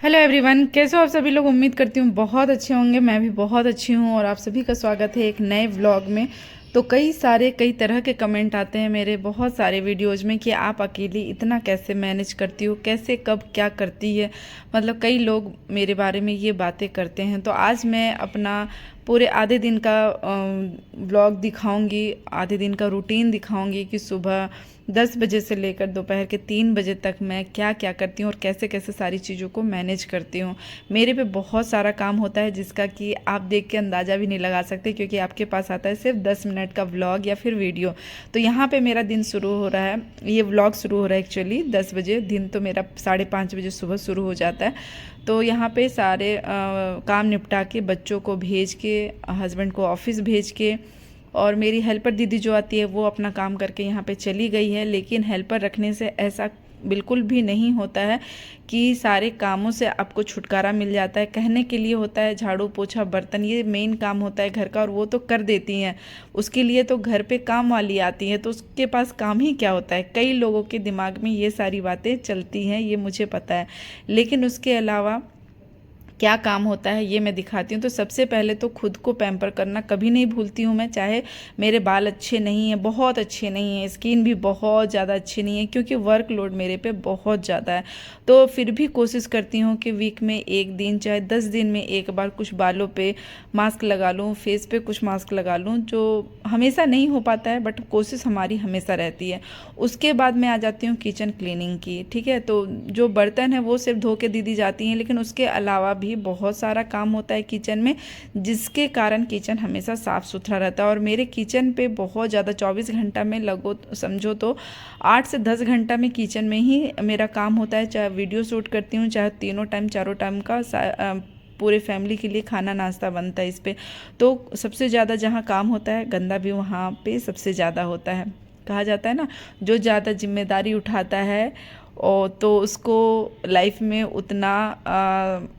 Hello everyone, कैसे हो आप सभी लोग। उम्मीद करती हूँ बहुत अच्छे होंगे। मैं भी बहुत अच्छी हूँ और आप सभी का स्वागत है एक नए व्लॉग में। तो कई तरह के कमेंट आते हैं मेरे बहुत सारे वीडियोज़ में कि आप अकेली इतना कैसे मैनेज करती हो, कैसे कब क्या करती है। मतलब कई लोग मेरे बारे में ये बातें करते हैं। तो आज मैं अपना पूरे आधे दिन का व्लॉग दिखाऊंगी, आधे दिन का रूटीन दिखाऊंगी कि सुबह 10 बजे से लेकर दोपहर के 3 बजे तक मैं क्या क्या करती हूँ और कैसे कैसे सारी चीज़ों को मैनेज करती हूँ। मेरे पे बहुत सारा काम होता है जिसका कि आप देख के अंदाज़ा भी नहीं लगा सकते, क्योंकि आपके पास आता है सिर्फ 10 मिनट का व्लॉग या फिर वीडियो। तो यहाँ पे मेरा दिन शुरू हो रहा है, ये व्लॉग शुरू हो रहा है एक्चुअली 10 बजे। दिन तो मेरा 5:30 बजे सुबह शुरू हो जाता है। तो यहाँ पे सारे काम निपटा के, बच्चों को भेज के, हस्बैंड को ऑफिस भेज के, और मेरी हेल्पर दीदी जो आती है वो अपना काम करके यहाँ पे चली गई है। लेकिन हेल्पर रखने से ऐसा बिल्कुल भी नहीं होता है कि सारे कामों से आपको छुटकारा मिल जाता है। कहने के लिए होता है झाड़ू पोछा बर्तन, ये मेन काम होता है घर का, और वो तो कर देती हैं। उसके लिए तो घर पे काम वाली आती है, तो उसके पास काम ही क्या होता है। कई लोगों के दिमाग में ये सारी बातें चलती हैं, ये मुझे पता है। लेकिन उसके अलावा क्या काम होता है ये मैं दिखाती हूँ। तो सबसे पहले तो खुद को पैम्पर करना कभी नहीं भूलती हूँ मैं, चाहे मेरे बाल अच्छे नहीं हैं, बहुत अच्छे नहीं हैं, स्किन भी बहुत ज़्यादा अच्छी नहीं है, क्योंकि वर्कलोड मेरे पे बहुत ज़्यादा है। तो फिर भी कोशिश करती हूँ कि वीक में एक दिन, चाहे 10 दिन में एक बार कुछ बालों पे मास्क लगा लूँ, फेस पे कुछ मास्क लगा लूँ, जो हमेशा नहीं हो पाता है बट कोशिश हमारी हमेशा रहती है। उसके बाद मैं आ जाती हूँ किचन क्लीनिंग की। ठीक है, तो जो बर्तन है वो सिर्फ धो के दी जाती हैं, लेकिन उसके अलावा भी बहुत सारा काम होता है किचन में, जिसके कारण किचन हमेशा साफ़ सुथरा रहता है। और मेरे किचन पे बहुत ज़्यादा 24 घंटा में लगो समझो तो 8 से 10 घंटा में किचन में ही मेरा काम होता है। चाहे वीडियो शूट करती हूँ, चाहे तीनों टाइम चारों टाइम का पूरे फैमिली के लिए खाना नाश्ता बनता है इस पे। तो सबसे ज़्यादा जहाँ काम होता है गंदा भी वहाँ पे सबसे ज़्यादा होता है। कहा जाता है ना, जो ज़्यादा जिम्मेदारी उठाता है और तो उसको लाइफ में उतना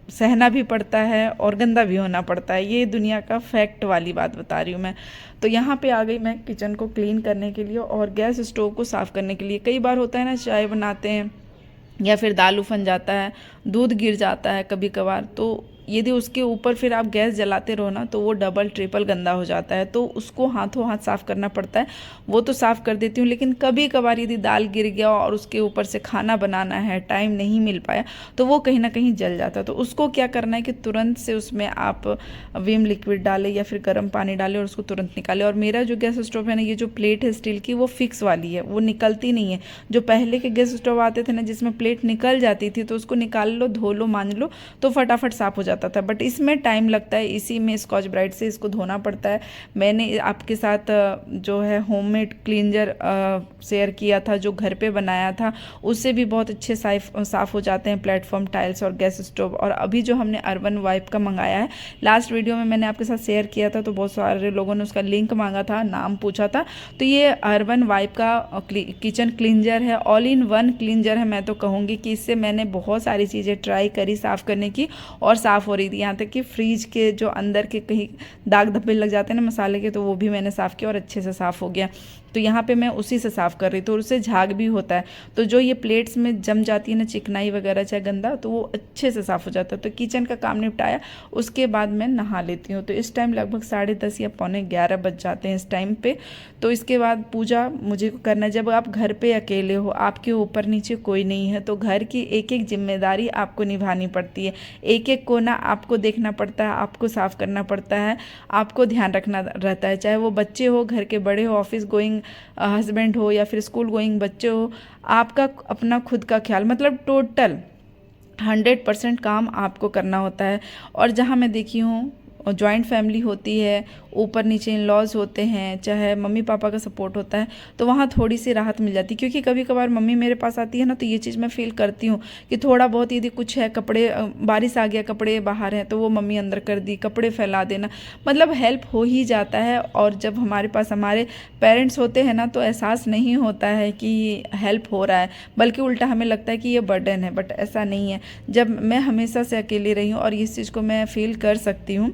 सहना भी पड़ता है और गंदा भी होना पड़ता है। ये दुनिया का फैक्ट वाली बात बता रही हूँ मैं। तो यहाँ पे आ गई मैं किचन को क्लीन करने के लिए और गैस स्टोव को साफ़ करने के लिए। कई बार होता है ना, चाय बनाते हैं या फिर दाल उफन जाता है, दूध गिर जाता है कभी कभार, तो यदि उसके ऊपर फिर आप गैस जलाते रहो ना तो वो डबल ट्रिपल गंदा हो जाता है। तो उसको हाथों हाथ साफ़ करना पड़ता है। वो तो साफ़ कर देती हूँ, लेकिन कभी कभार यदि दाल गिर गया और उसके ऊपर से खाना बनाना है, टाइम नहीं मिल पाया, तो वो कहीं ना कहीं जल जाता है। तो उसको क्या करना है कि तुरंत से उसमें आप विम लिक्विड डालें या फिर गर्म पानी डालें और उसको तुरंत निकालें। और मेरा जो गैस स्टोव है ना, ये जो प्लेट है स्टील की, वो फिक्स वाली है, वो निकलती नहीं है। जो पहले के गैस स्टोव आते थे ना जिसमें प्लेट निकल जाती थी, तो उसको निकाल लो, धो लो, मांज लो तो फटाफट साफ़ हो जाता था। बट इसमें टाइम लगता है, इसी में स्कॉच ब्राइट से इसको धोना पड़ता है। मैंने आपके साथ जो है होममेड क्लींजर शेयर किया था, जो घर पे बनाया था, उससे भी बहुत अच्छे साफ़ हो जाते हैं प्लेटफॉर्म टाइल्स और गैस स्टोव। और अभी जो हमने अर्बन वाइप का मंगाया है, लास्ट वीडियो में मैंने आपके साथ शेयर किया था, तो बहुत सारे लोगों ने उसका लिंक मांगा था, नाम पूछा था। तो ये अर्बन वाइप का किचन क्लींजर है, ऑल इन वन क्लींजर है। मैं तो कहूँगी कि इससे मैंने बहुत सारी चीज़ें ट्राई करी साफ़ करने की और साफ़ हो रही थी। यहाँ तक कि फ्रिज के जो अंदर के कहीं दाग धब्बे लग जाते हैं ना मसाले के, तो वो भी मैंने साफ़ किया और अच्छे से साफ़ हो गया। तो यहाँ पे मैं उसी से साफ़ कर रही थी और उससे झाग भी होता है। तो जो ये प्लेट्स में जम जाती है ना चिकनाई वगैरह चाहे गंदा, तो वो अच्छे से साफ़ हो जाता है। तो किचन का काम निपटाया, उसके बाद मैं नहा लेती हूँ। तो इस टाइम लगभग 10:30 या 11:15 बज जाते हैं इस टाइम पे। तो इसके बाद पूजा मुझे करना है। जब आप घर पे अकेले हो, आपके ऊपर नीचे कोई नहीं है, तो घर की एक एक जिम्मेदारी आपको निभानी पड़ती है। एक एक कोना आपको देखना पड़ता है, आपको साफ़ करना पड़ता है, आपको ध्यान रखना रहता है। चाहे वो बच्चे हो, घर के बड़े हो, ऑफिस गोइंग हस्बैंड हो या फिर स्कूल गोइंग बच्चे हो, आपका अपना खुद का ख्याल, मतलब टोटल 100% काम आपको करना होता है। और जहाँ मैं देखी हूँ जॉइंट फैमिली होती है, ऊपर नीचे इन लॉज होते हैं, चाहे मम्मी पापा का सपोर्ट होता है, तो वहाँ थोड़ी सी राहत मिल जाती है। क्योंकि कभी कभार मम्मी मेरे पास आती है ना, तो ये चीज़ मैं फील करती हूँ कि थोड़ा बहुत यदि कुछ है, कपड़े बारिश आ गया, कपड़े बाहर हैं, तो वो मम्मी अंदर कर दी, कपड़े फैला देना, मतलब हेल्प हो ही जाता है। और जब हमारे पास हमारे पेरेंट्स होते हैं ना, तो एहसास नहीं होता है कि हेल्प हो रहा है, बल्कि उल्टा हमें लगता है कि ये बर्डन है। बट ऐसा नहीं है। जब मैं हमेशा से अकेली रही हूँ और इस चीज़ को मैं फील कर सकती हूँ,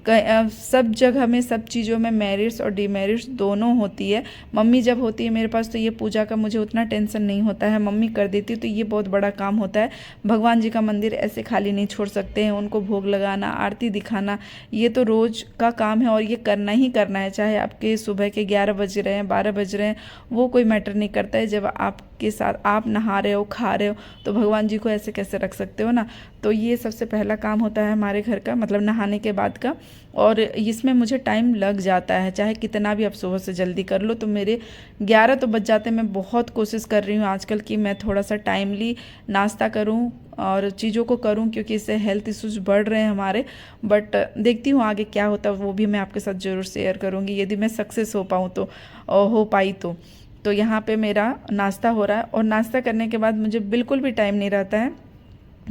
सब जगह में, सब चीज़ों में मेरिट्स और डिमेरिट्स दोनों होती है। मम्मी जब होती है मेरे पास तो ये पूजा का मुझे उतना टेंशन नहीं होता है, मम्मी कर देती है तो ये बहुत बड़ा काम होता है। भगवान जी का मंदिर ऐसे खाली नहीं छोड़ सकते हैं, उनको भोग लगाना, आरती दिखाना, ये तो रोज़ का काम है और ये करना ही करना है। चाहे आपके सुबह के 11 बज रहे हैं, 12 बज रहे हैं, वो कोई मैटर नहीं करता है। जब आपके साथ आप नहा रहे हो, खा रहे हो, तो भगवान जी को ऐसे कैसे रख सकते हो ना। तो ये सबसे पहला काम होता है हमारे घर का, मतलब नहाने के बाद का। और इसमें मुझे टाइम लग जाता है, चाहे कितना भी आप सुबह से जल्दी कर लो तो मेरे 11 तो बज जाते हैं। मैं बहुत कोशिश कर रही हूँ आजकल कि मैं थोड़ा सा टाइमली नाश्ता करूँ और चीज़ों को करूँ, क्योंकि इससे हेल्थ इश्यूज बढ़ रहे हैं हमारे। बट देखती हूँ आगे क्या होता है, वो भी मैं आपके साथ ज़रूर शेयर करूँगी यदि मैं सक्सेस हो पाऊँ तो, हो पाई तो यहाँ पे मेरा नाश्ता हो रहा है। और नाश्ता करने के बाद मुझे बिल्कुल भी टाइम नहीं रहता है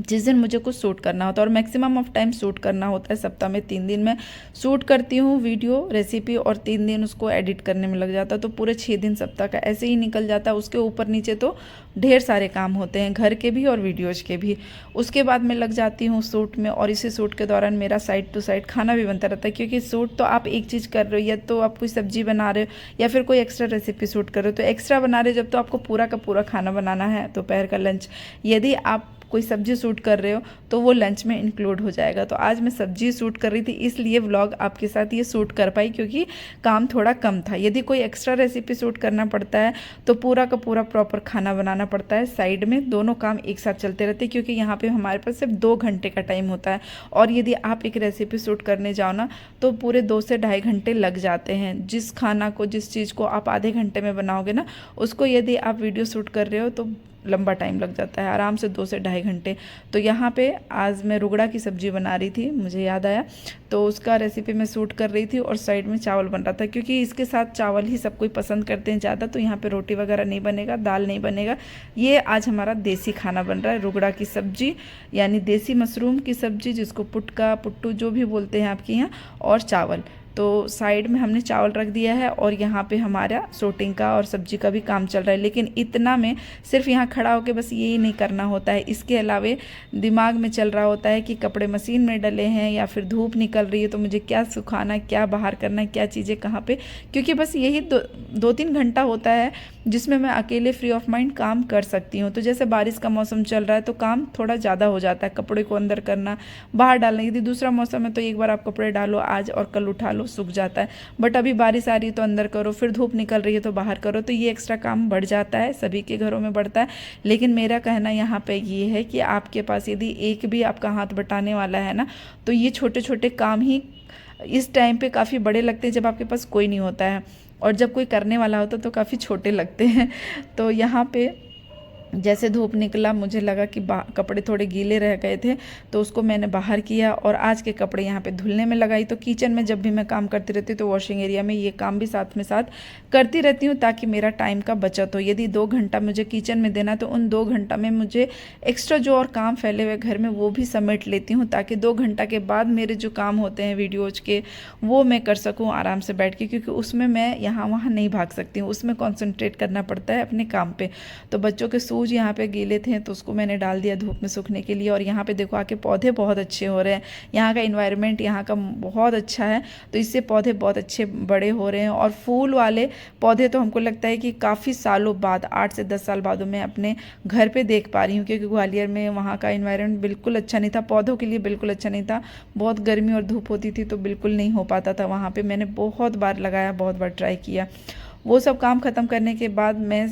जिस दिन मुझे कुछ शूट करना होता है, और मैक्सिमम ऑफ टाइम शूट करना होता है। सप्ताह में 3 दिन मैं शूट करती हूँ वीडियो रेसिपी, और 3 दिन उसको एडिट करने में लग जाता है। तो पूरे 6 दिन सप्ताह का ऐसे ही निकल जाता है। उसके ऊपर नीचे तो ढेर सारे काम होते हैं, घर के भी और वीडियोज़ के भी। उसके बाद मैं लग जाती हूँ शूट में, और इसी शूट के दौरान मेरा साइड टू साइड खाना भी बनता रहता है। क्योंकि शूट तो आप एक चीज़ कर रहे हो, या तो आप कोई सब्जी बना रहे हो या फिर कोई एक्स्ट्रा रेसिपी शूट कर रहे हो, तो एक्स्ट्रा बना रहे हो जब, तो आपको पूरा का पूरा खाना बनाना है दोपहर का लंच। यदि आप कोई सब्जी शूट कर रहे हो तो वो लंच में इंक्लूड हो जाएगा। तो आज मैं सब्जी शूट कर रही थी, इसलिए व्लॉग आपके साथ ये शूट कर पाई, क्योंकि काम थोड़ा कम था। यदि कोई एक्स्ट्रा रेसिपी शूट करना पड़ता है तो पूरा का पूरा प्रॉपर खाना बनाना पड़ता है। साइड में दोनों काम एक साथ चलते रहते हैं, क्योंकि यहाँ पे हमारे पास सिर्फ 2 घंटे का टाइम होता है। और यदि आप एक रेसिपी शूट करने जाओ ना तो पूरे 2 से ढाई घंटे लग जाते हैं। जिस खाना को, जिस चीज़ को आप आधे घंटे में बनाओगे ना, उसको यदि आप वीडियो शूट कर रहे हो तो लंबा टाइम लग जाता है, आराम से 2 से ढाई घंटे। तो यहाँ पे आज मैं रुगड़ा की सब्ज़ी बना रही थी, मुझे याद आया, तो उसका रेसिपी मैं शूट कर रही थी। और साइड में चावल बन रहा था, क्योंकि इसके साथ चावल ही सब कोई पसंद करते हैं ज़्यादा। तो यहाँ पे रोटी वगैरह नहीं बनेगा, दाल नहीं बनेगा। ये आज हमारा देसी खाना बन रहा है, रुगड़ा की सब्ज़ी, यानी देसी मशरूम की सब्ज़ी, जिसको पुटका, पुट्टू जो भी बोलते हैं आपके यहाँ, और चावल। तो साइड में हमने चावल रख दिया है, और यहाँ पे हमारा शूटिंग का और सब्जी का भी काम चल रहा है। लेकिन इतना में सिर्फ यहाँ खड़ा होकर बस यही नहीं करना होता है, इसके अलावे दिमाग में चल रहा होता है कि कपड़े मशीन में डले हैं या फिर धूप निकल रही है तो मुझे क्या सुखाना, क्या बाहर करना, क्या चीज़ें कहाँ पे। क्योंकि बस यही 2-3 घंटा होता है जिसमें मैं अकेले फ्री ऑफ माइंड काम कर सकती हूँ। तो जैसे बारिश का मौसम चल रहा है तो काम थोड़ा ज़्यादा हो जाता है, कपड़े को अंदर करना, बाहर डालना। यदि दूसरा मौसम है तो एक बार आप कपड़े डालो आज और कल उठा लो, सूख जाता है। बट अभी बारिश आ रही है तो अंदर करो, फिर धूप निकल रही है तो बाहर करो। तो ये एक्स्ट्रा काम बढ़ जाता है, सभी के घरों में बढ़ता है। लेकिन मेरा कहना यहाँ पे ये है कि आपके पास यदि एक भी आपका हाथ बटाने वाला है ना, तो ये छोटे छोटे काम ही इस टाइम पे काफ़ी बड़े लगते हैं जब आपके पास कोई नहीं होता है, और जब कोई करने वाला होता तो काफ़ी छोटे लगते हैं। तो यहाँ पे जैसे धूप निकला, मुझे लगा कि कपड़े थोड़े गीले रह गए थे तो उसको मैंने बाहर किया, और आज के कपड़े यहाँ पे धुलने में लगाई। तो किचन में जब भी मैं काम करती रहती हूँ तो वॉशिंग एरिया में ये काम भी साथ में साथ करती रहती हूँ, ताकि मेरा टाइम का बचत हो। यदि 2 घंटा मुझे किचन में देना तो उन 2 घंटा में मुझे एक्स्ट्रा जो और काम फैले हुए घर में वो भी समेट लेती हूँ, ताकि 2 घंटा के बाद मेरे जो काम होते हैं वीडियोज़ के वो मैं कर सकूँ आराम से बैठ के, क्योंकि उसमें मैं यहाँ वहाँ नहीं भाग सकती हूँ, उसमें कॉन्सेंट्रेट करना पड़ता है अपने काम पे। तो बच्चों के शूज़ यहाँ पे गीले थे तो उसको मैंने डाल दिया धूप में सूखने के लिए। और यहाँ पे देखो आके पौधे बहुत अच्छे हो रहे हैं, यहाँ का इन्वायरमेंट यहाँ का बहुत अच्छा है, तो इससे पौधे बहुत अच्छे बड़े हो रहे हैं। और फूल वाले पौधे तो हमको लगता है कि काफ़ी सालों बाद, 8 से 10 साल बाद मैं अपने घर पे देख पा रही हूँ, क्योंकि ग्वालियर में वहाँ का इन्वायरमेंट बिल्कुल अच्छा नहीं था, पौधों के लिए बिल्कुल अच्छा नहीं था। बहुत गर्मी और धूप होती थी तो बिल्कुल नहीं हो पाता था वहाँ पे। मैंने बहुत बार लगाया, बहुत बार ट्राई किया। वो सब काम ख़त्म करने के बाद मैं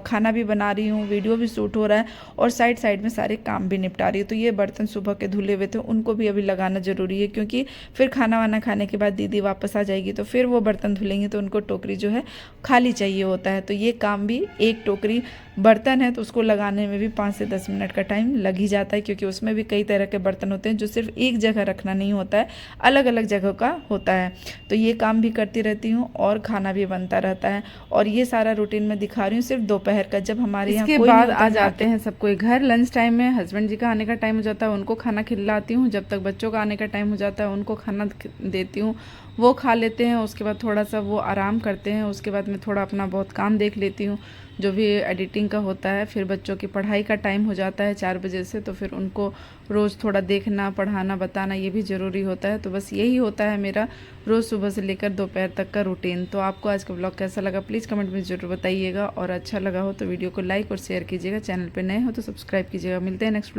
खाना भी बना रही हूँ, वीडियो भी शूट हो रहा है, और साइड साइड में सारे काम भी निपटा रही हूँ। तो ये बर्तन सुबह के धुले हुए थे, उनको भी अभी लगाना ज़रूरी है, क्योंकि फिर खाना वाना खाने के बाद दीदी वापस आ जाएगी तो फिर वो बर्तन धुलेंगे तो उनको टोकरी जो है खाली चाहिए होता है। तो ये काम भी, एक टोकरी बर्तन है तो उसको लगाने में भी 5 से 10 मिनट का टाइम लग ही जाता है, क्योंकि उसमें भी कई तरह के बर्तन होते हैं जो सिर्फ एक जगह रखना नहीं होता है, अलग अलग जगह का होता है। तो ये काम भी करती रहती हूँ और खाना भी बनता रहता है। और ये सारा रूटीन मैं दिखा रही हूँ सिर्फ दोपहर का, जब हमारे यहाँ कोई बाद आ जाते हैं सब कोई घर। लंच टाइम में हस्बैंड जी का आने का टाइम हो जाता है, उनको खाना खिलाती हूँ। जब तक बच्चों का आने का टाइम हो जाता है उनको खाना देती हूँ, वो खा लेते हैं। उसके बाद थोड़ा सा वो आराम करते हैं, उसके बाद मैं थोड़ा अपना बहुत काम देख लेती हूँ। जो भी एडिटिंग का होता है। फिर बच्चों की पढ़ाई का टाइम हो जाता है 4 बजे से, तो फिर उनको रोज़ थोड़ा देखना, पढ़ाना, बताना ये भी ज़रूरी होता है। तो बस यही होता है मेरा रोज़ सुबह से लेकर दोपहर तक का रूटीन। तो आपको आज का ब्लॉग कैसा लगा प्लीज़ कमेंट में ज़रूर बताइएगा, और अच्छा लगा हो तो वीडियो को लाइक और शेयर कीजिएगा। चैनल पर नए हो तो सब्सक्राइब कीजिएगा। मिलते हैं नेक्स्ट ब्लॉग।